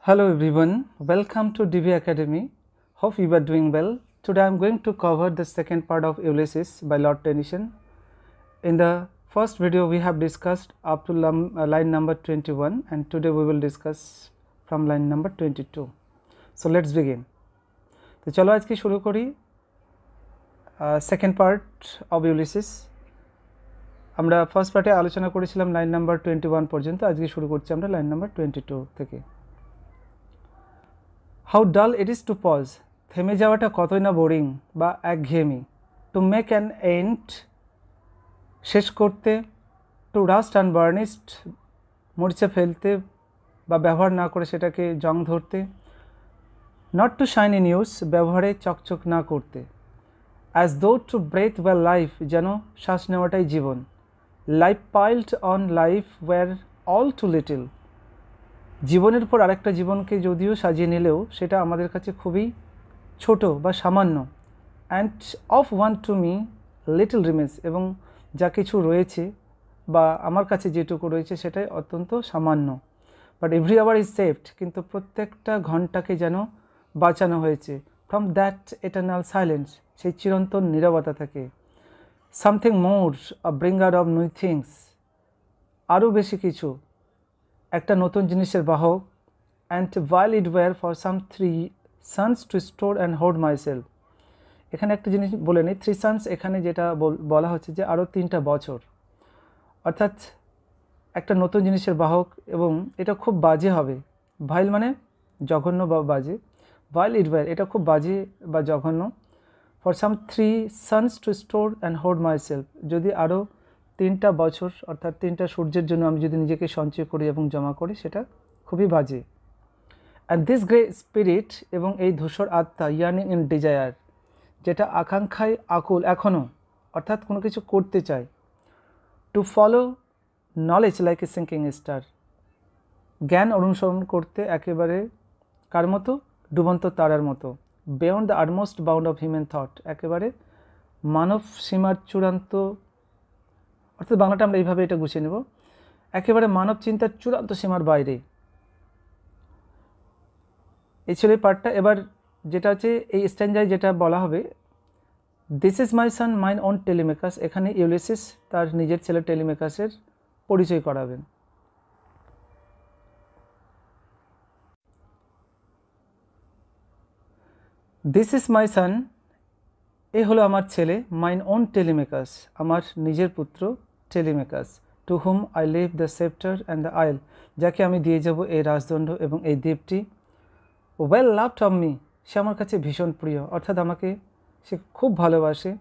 Hello everyone, welcome to DV Academy. Hope you are doing well. Today I am going to cover the second part of Ulysses by Lord Tennyson. In the first video we have discussed up to line number 21 and today we will discuss from line number 22. So let's begin. তো চলো আজকে শুরু করি second part of Ulysses. আমরা first পার্টে আলোচনা করেছিলাম line number 21 পর্যন্ত, আজকে শুরু করছি আমরা লাইন নাম্বার 22 থেকে। হাউ ডাল ইট ইজ টু পজ, থেমে যাওয়াটা কতই না বোরিং বা একঘেয়েমি। টু মেক অ্যান এন্ড, শেষ করতে। টু রাস্ট অ্যান্ড বার্নিস্ট, মরিচে ফেলতে বা ব্যবহার না করে সেটাকে জং ধরতে। Not to shine in use, ব্যবহারে চকচক না করতে। As though to breathe well life, যেন শ্বাস নেওয়াটাই জীবন। Life piled on life were all too little, জীবনের পর আরেকটা জীবনকে যদিও সাজিয়ে নিলেও সেটা আমাদের কাছে খুবই ছোট বা সামান্য। And of one to me little remains, এবং যা কিছু রয়েছে বা আমার কাছে যেটুকু রয়েছে সেটাই অত্যন্ত সামান্য। But every hour is saved, কিন্তু প্রত্যেকটা ঘন্টাকে যেন বাঁচানো হয়েছে। ফ্রম দ্যাট এটার্নাল সাইলেন্স, সেই চিরন্তন নীরবতা থেকে। Something more, a bringer of new things, আরও বেশি কিছু, একটা নতুন জিনিসের বাহক। And while it were for some 3 sons to store and hold myself, এখানে একটা জিনিস বলে নিই, 3 sons এখানে যেটা বলা হচ্ছে যে আরও 3টা বছর, অর্থাৎ একটা নতুন জিনিসের বাহক, এবং এটা খুব বাজে হবে। ভাইল মানে জঘন্য বা বাজে, while it were এটা খুব বাজে বা জঘন্য। for some 3 sons to store and hold myself, যদি আরও 3টা বছর অর্থাৎ 3টা সূর্যের জন্য আমি যদি নিজেকে সঞ্চয় করি এবং জমা করি, সেটা খুবই বাজে। অ্যান্ড দিস গ্রে স্পিরিট, এবং এই ধূসর আত্মা, ইয়ার্নিং ইন ডিজায়ার, যেটা আকাঙ্ক্ষায় আকুল এখনও, অর্থাৎ কোনো কিছু করতে চায়। To follow knowledge like a sinking star, জ্ঞান অনুসরণ করতে একেবারে কার মতো? ডুবন্ত তারার মতো। Beyond the utmost bound of human thought, একেবারে মানব সীমার চূড়ান্ত, অর্থাৎ বাংলাটা আমরা এইভাবে এটা গুছিয়ে নেব, একেবারে মানব চিন্তার চূড়ান্ত সীমার বাইরে। এই ছিল এই পার্টটা। এবার যেটা হচ্ছে এই স্ট্যান্ডায় যেটা বলা হবে, this is my son mine own Telemachus, এখানে ইউলিসিস তার নিজের ছেলে টেলিমেকাসের পরিচয় করাবেন। দিস ইজ মাই সান, এ হলো আমার ছেলে। মাইন অন টেলিমেকাস, আমার নিজের পুত্র Telemachus. To whom I leave the sceptre and the isle, যাকে আমি দিয়ে যাব এই রাজদণ্ড এবং এই দ্বীপটি। ওয়েল লাভড অফ মি, সে আমার কাছে ভীষণ প্রিয়, অর্থাৎ আমাকে সে খুব ভালোবাসে।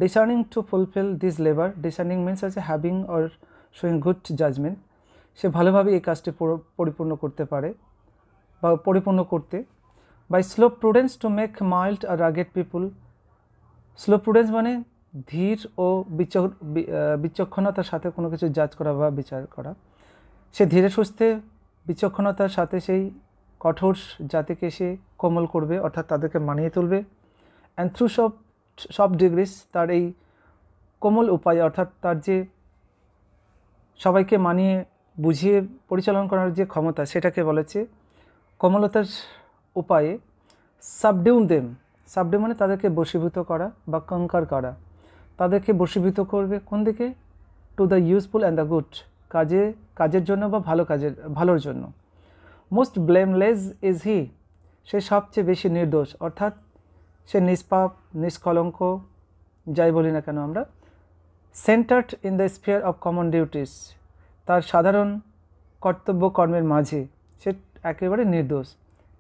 Discerning to fulfil this labour, discerning means আছে having or showing good judgement, সে ভালোভাবে এই কাজটি পরিপূর্ণ করতে পারে বা পরিপূর্ণ করতে। By slow prudence to make mild a rugged people, slow prudence মানে ধীর ও বিচক্ষণতার সাথে কোনো কিছু জাজ করা বা বিচার করা। সে ধীরে সুস্থে বিচক্ষণতার সাথে সেই কঠোর জাতিকে সে কোমল করবে, অর্থাৎ তাদেরকে মানিয়ে তুলবে। অ্যান্ড থ্রু সব ডিগ্রিস, তার এই কোমল উপায়, অর্থাৎ তার যে সবাইকে মানিয়ে বুঝিয়ে পরিচালনা করার যে ক্ষমতা, সেটাকে বলেছে কোমলতার উপায়ে। সাবডিউ দেম, সাবডিউ মানে তাদেরকে বশীভূত করা বা কঙ্কার করা, তাদেরকে বশীভূত করবে কোন দিকে? To the useful and the good, কাজের জন্য বা ভালোর জন্য। মোস্ট ব্লেমলেস ইজ হি, সে সবচেয়ে বেশি নির্দোষ, অর্থাৎ সে নিষ্পাপ নিষ্কলঙ্ক, যাই বলি না কেন আমরা। Centred in the sphere of common duties, তার সাধারণ কর্তব্য কর্মের মাঝে সে একেবারে নির্দোষ।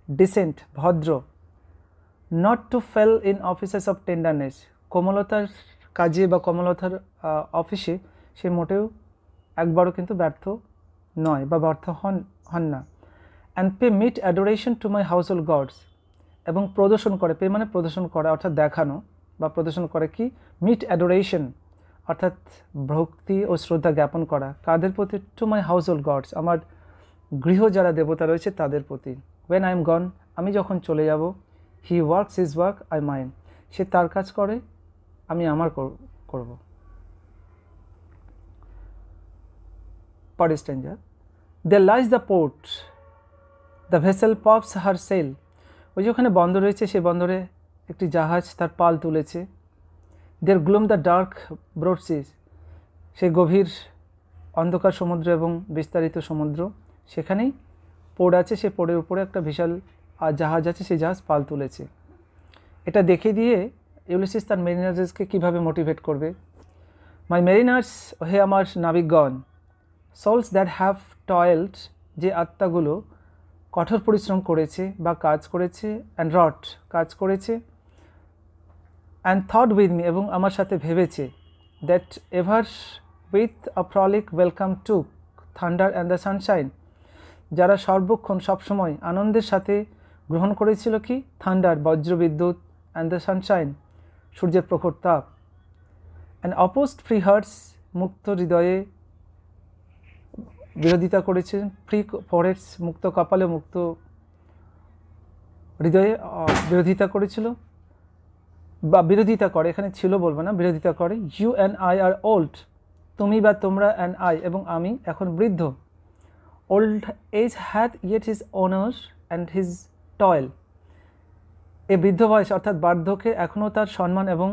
ডিসেন্ট, ভদ্র। Not to fail in offices of tenderness, কোমলতার কাজে বা কোমলতার অফিসে সে মোটেও একবারও কিন্তু ব্যর্থ নয় বা ব্যর্থ হন না। And pay meet adoration to my household gods, এবং প্রদর্শন করে, পে মানে প্রদর্শন করা অর্থাৎ দেখানো বা প্রদর্শন করে কি? মিট অ্যাডোরেশন, অর্থাৎ ভক্তি ও শ্রদ্ধা জ্ঞাপন করা। কাদের প্রতি? To my household gods, আমার গৃহ যারা দেবতা রয়েছে তাদের প্রতি। ওয়েন আই এম গন, আমি যখন চলে যাব। He works his work I mine, সে তার কাজ করে, আমি আমার করব। পরের stanza, there lies the port, the vessel puffs her sail, ওই যে ওখানে বন্দর রয়েছে, সেই বন্দরে একটি জাহাজ তার পাল তুলেছে। দেয়ার গ্লুম দ্য ডার্ক ব্রড সিজ, সেই গভীর অন্ধকার সমুদ্র এবং বিস্তারিত সমুদ্র, সেখানেই পোর্ট আছে, সেই পোর্টের উপরে একটা বিশাল জাহাজ আছে, সেই জাহাজ পাল তুলেছে। এটা দেখে দিয়ে ইউলিসিস তার মেরিনার্সকে কীভাবে মোটিভেট করবে? মাই মেরিনার্স, হে আমার নাবিকগণ, সোলস দ্যাট হ্যাভ টয়েলড, যে আত্মাগুলো কঠোর পরিশ্রম করেছে বা কাজ করেছে, অ্যান্ড রট, কাজ করেছে, অ্যান্ড থট উইথ মি, এবং আমার সাথে ভেবেছে, that ever with a frolic welcome to thunder and the sunshine, যারা সর্বক্ষণ সবসময় আনন্দের সাথে গ্রহণ করেছিল কি? থান্ডার, বজ্রবিদ্যুৎ, অ্যান্ড দ্য সানশাইন, সূর্যের প্রখর তাপ, অ্যান্ড অপোজড ফ্রি হার্টস, মুক্ত হৃদয়ে বিরোধিতা করেছে, ফ্রি ফরেটস, মুক্ত কপালে, মুক্ত হৃদয়ে বিরোধিতা করেছিল বা বিরোধিতা করে, এখানে ছিল বলবো না, বিরোধিতা করে। You and I are old, তুমি বা তোমরা, অ্যান্ড আই, এবং আমি এখন বৃদ্ধ। Old age hath yet his honour and his toil, এই বৃদ্ধ বয়স অর্থাৎ বার্ধক্যে এখনও তার সম্মান এবং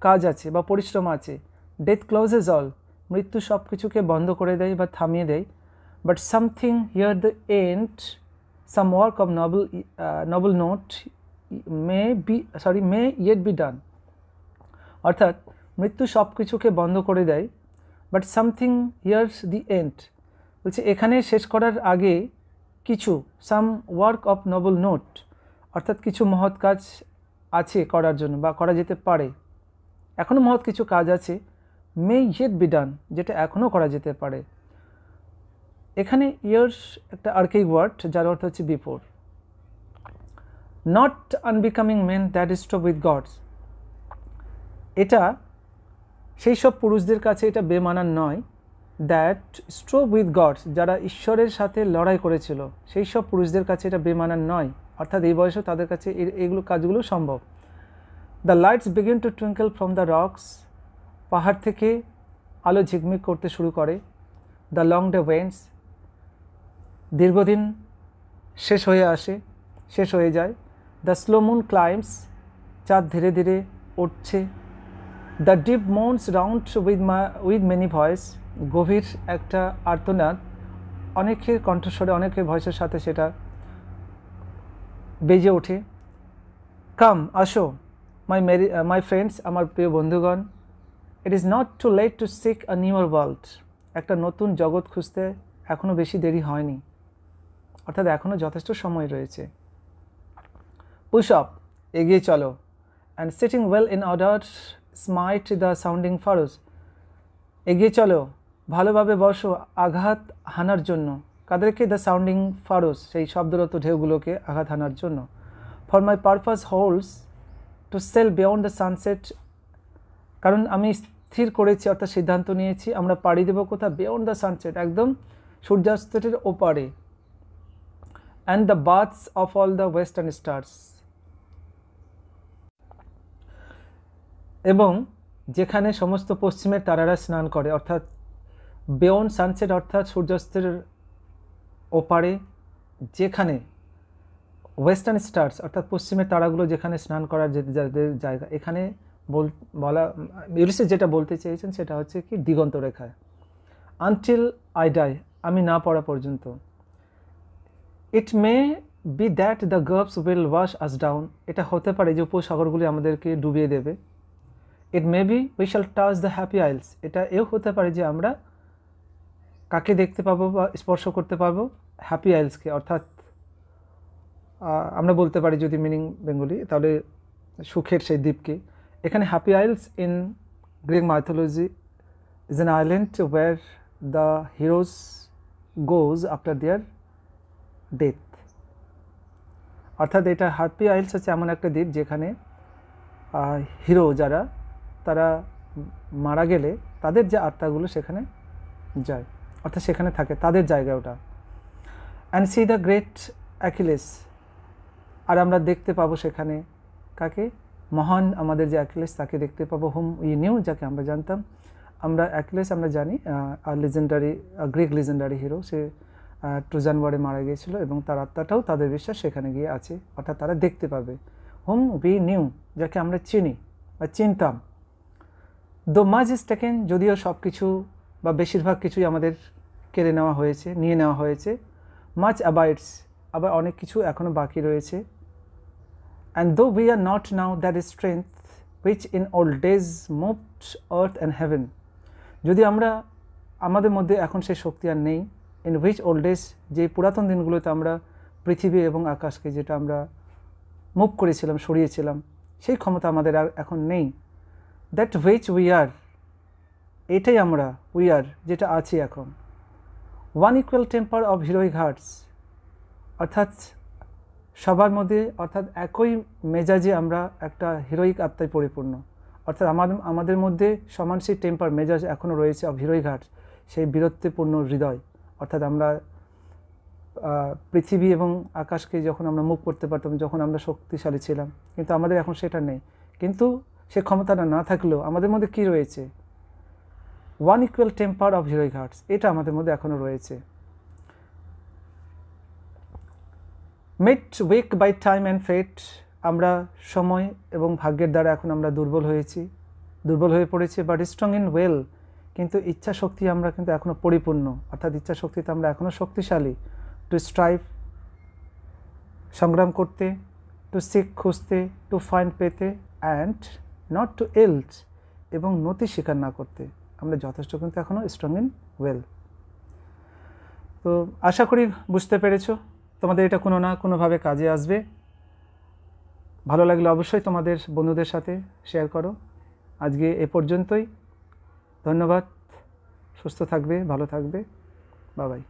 কাজ আছে বা পরিশ্রম আছে। ডেথ ক্লোজেস অল, মৃত্যু সব কিছুকে বন্ধ করে দেয় বা থামিয়ে দেয়। But something here the end, some work of Nobel note May yet be done, অর্থাৎ মৃত্যু সব কিছুকে বন্ধ করে দেয়, but something here's the end, বলছে এখানে শেষ করার আগে কিছু, সাম ওয়ার্ক অফ নোবেল নোট, অর্থাৎ কিছু মহৎ কাজ আছে করার জন্য বা করা যেতে পারে, এখনও মহৎ কিছু কাজ আছে। মে ইয়েট বি ডান, যেটা এখনও করা যেতে পারে। এখানে ইয়ার্স একটা আর্কেইক ওয়ার্ড, যার অর্থ হচ্ছে before. Not unbecoming men that strove with gods, এটা সেই সব পুরুষদের কাছে এটা বেমানান নয়, দ্যাট স্ট্রভ উইথ গডস, যারা ঈশ্বরের সাথে লড়াই করেছিল, সেই সব পুরুষদের কাছে এটা বেমানান নয়, অর্থাৎ এই বয়সেও তাদের কাছে এগুলো কাজগুলো সম্ভব। The lights begin to twinkle from the rocks, পাহাড় থেকে আলো ঝিকমিক করতে শুরু করে। দ্য লং ডে ওয়েন্স, দীর্ঘদিন শেষ হয়ে যায়। দ্য স্লো মুন ক্লাইম্স, চাঁদ ধীরে ধীরে উঠছে। The deep moans round with many voice, গভীর একটা আর্তনাদ, অনেকের কণ্ঠস্বরে, অনেকের ভয়েসের সাথে সেটা বেজে ওঠে। কাম, আসো, মাই ফ্রেন্ডস, আমার প্রিয় বন্ধুগণ, it is not too late to seek a newer world, একটা নতুন জগৎ খুঁজতে এখনও বেশি দেরি হয়নি, অর্থাৎ এখনও যথেষ্ট সময় রয়েছে। পুশ আপ, এগিয়ে চলো। And sitting well in order smite the sounding furrows, এগিয়ে চলো, ভালোভাবে বসো, আঘাত হানার জন্য। কাদেরকে? দ্য সাউন্ডিং ফারোস, সেই শব্দরত ঢেউগুলোকে আঘাত হানার জন্য। For my purpose holds to sail beyond the sunset, কারণ আমি স্থির করেছি, অর্থাৎ সিদ্ধান্ত নিয়েছি, আমরা পাড়ি দেবো কোথা? বিয়ন্ড দ্য সানসেট, একদম সূর্যাস্তের ওপারে। And the baths of all the western stars, এবং যেখানে সমস্ত পশ্চিমের তারারা স্নান করে, অর্থাৎ বিয়ন্ড সানসেট অর্থাৎ সূর্যাস্তের ওপারে, যেখানে ওয়েস্টার্ন স্টার্স অর্থাৎ পশ্চিমের তারাগুলো যেখানে স্নান করার যাদের জায়গা, এখানে বলা ইউলিসিস যেটা বলতে চেয়েছেন সেটা হচ্ছে কি দিগন্ত রেখায়। আনটিল আই ডাই, আমি না পড়া পর্যন্ত। It may be that the gulfs will wash us down, এটা হতে পারে যে উপসাগরগুলি আমাদেরকে ডুবিয়ে দেবে। It may be we shall touch the happy isles, এটা এও হতে পারে যে আমরা কাকে দেখতে পাবো বা স্পর্শ করতে পারবো? হ্যাপি আইলসকে, অর্থাৎ আমরা বলতে পারি যদি মিনিং বেঙ্গলি, তাহলে সুখের সেই দ্বীপকে। এখানে happy isles in Greek mythology is an island where the heroes goes after their death, অর্থাৎ এটা হ্যাপি আইলস হচ্ছে এমন একটা দ্বীপ যেখানে হিরো যারা তারা মারা গেলে তাদের যে আত্মাগুলো সেখানে যায়, অর্থাৎ সেখানে থাকে, তাদের জায়গা ওটা। অ্যান্ড সি দ্য গ্রেট অ্যাকিলেস, আর আমরা দেখতে পাবো সেখানে কাকে? মহান আমাদের যে অ্যাকিলেস তাকে দেখতে পাবো। হুম উই নিউ, যাকে আমরা জানতাম। আমরা অ্যাকিলেস আমরা জানি লেজেন্ডারি গ্রিক লেজেন্ডারি হিরো, সে ট্রোজান ওয়ারে মারা গিয়েছিল এবং তার আত্মাটাও তাদের বিশ্বাস সেখানে গিয়ে আছে, অর্থাৎ তারা দেখতে পাবে। হুম উই নিউ, যাকে আমরা চিনি বা চিনতাম। দো মাচ ইজ টেকেন, যদিও সব কিছু বা বেশিরভাগ কিছুই আমাদের কেড়ে নেওয়া হয়েছে, নিয়ে নেওয়া হয়েছে। মাচ অ্যাবাইডস, আবার অনেক কিছু এখনও বাকি রয়েছে। And though we are not now that is strength which in old days moved earth and heaven, যদি আমরা আমাদের মধ্যে এখন সেই শক্তি আর নেই। ইন হুইচ ওল্ড ডেজ, যে পুরাতন দিনগুলোতে আমরা পৃথিবী এবং আকাশকে যেটা আমরা মুভ করেছিলাম, সরিয়েছিলাম, সেই ক্ষমতা আমাদের আর এখন নেই। দ্যাট হুইচ উই আর, এটাই আমরা উই আর, যেটা আছি এখন। One equal temper of heroic hearts, অর্থাৎ সবার মধ্যে, অর্থাৎ একই মেজাজে আমরা একটা হিরোইক আত্মায় পরিপূর্ণ, অর্থাৎ আমাদের মধ্যে সমান সেই টেম্পার মেজাজ এখনও রয়েছে অফ হিরোইক হার্টস, সেই বীরত্বপূর্ণ হৃদয়। অর্থাৎ আমরা পৃথিবী এবং আকাশকে যখন আমরা মুভ করতে পারতাম, যখন আমরা শক্তিশালী ছিলাম, কিন্তু আমাদের এখন সেটা নেই। কিন্তু সে ক্ষমতাটা না থাকলেও আমাদের মধ্যে কি রয়েছে? One equal temper of heroic hearts, এটা আমাদের মধ্যে এখনও রয়েছে। Made weak by time and fate, আমরা সময় এবং ভাগ্যের দ্বারা এখন আমরা দুর্বল হয়ে পড়েছি। বাট স্ট্রং ইন ওয়েল, কিন্তু ইচ্ছা শক্তি আমরা কিন্তু এখনও পরিপূর্ণ, অর্থাৎ ইচ্ছা শক্তিতে আমরা এখনও শক্তিশালী। টু স্ট্রাইভ, সংগ্রাম করতে, টু সিক, খুঁজতে, টু ফাইন্ড, পেতে, অ্যান্ড নট টু এল্ট, এবং নতি স্বীকার না করতে, আমরা যথেষ্ট কিন্তু এখনও স্ট্রং ইন ওয়েল। তো আশা করি বুঝতে পেরেছো, তোমাদের এটা কোনো না কোনোভাবে কাজে আসবে। ভালো লাগলে অবশ্যই তোমাদের বন্ধুদের সাথে শেয়ার করো। আজকে এ পর্যন্তই, ধন্যবাদ। সুস্থ থাকবে, ভালো থাকবে, বাই বাই।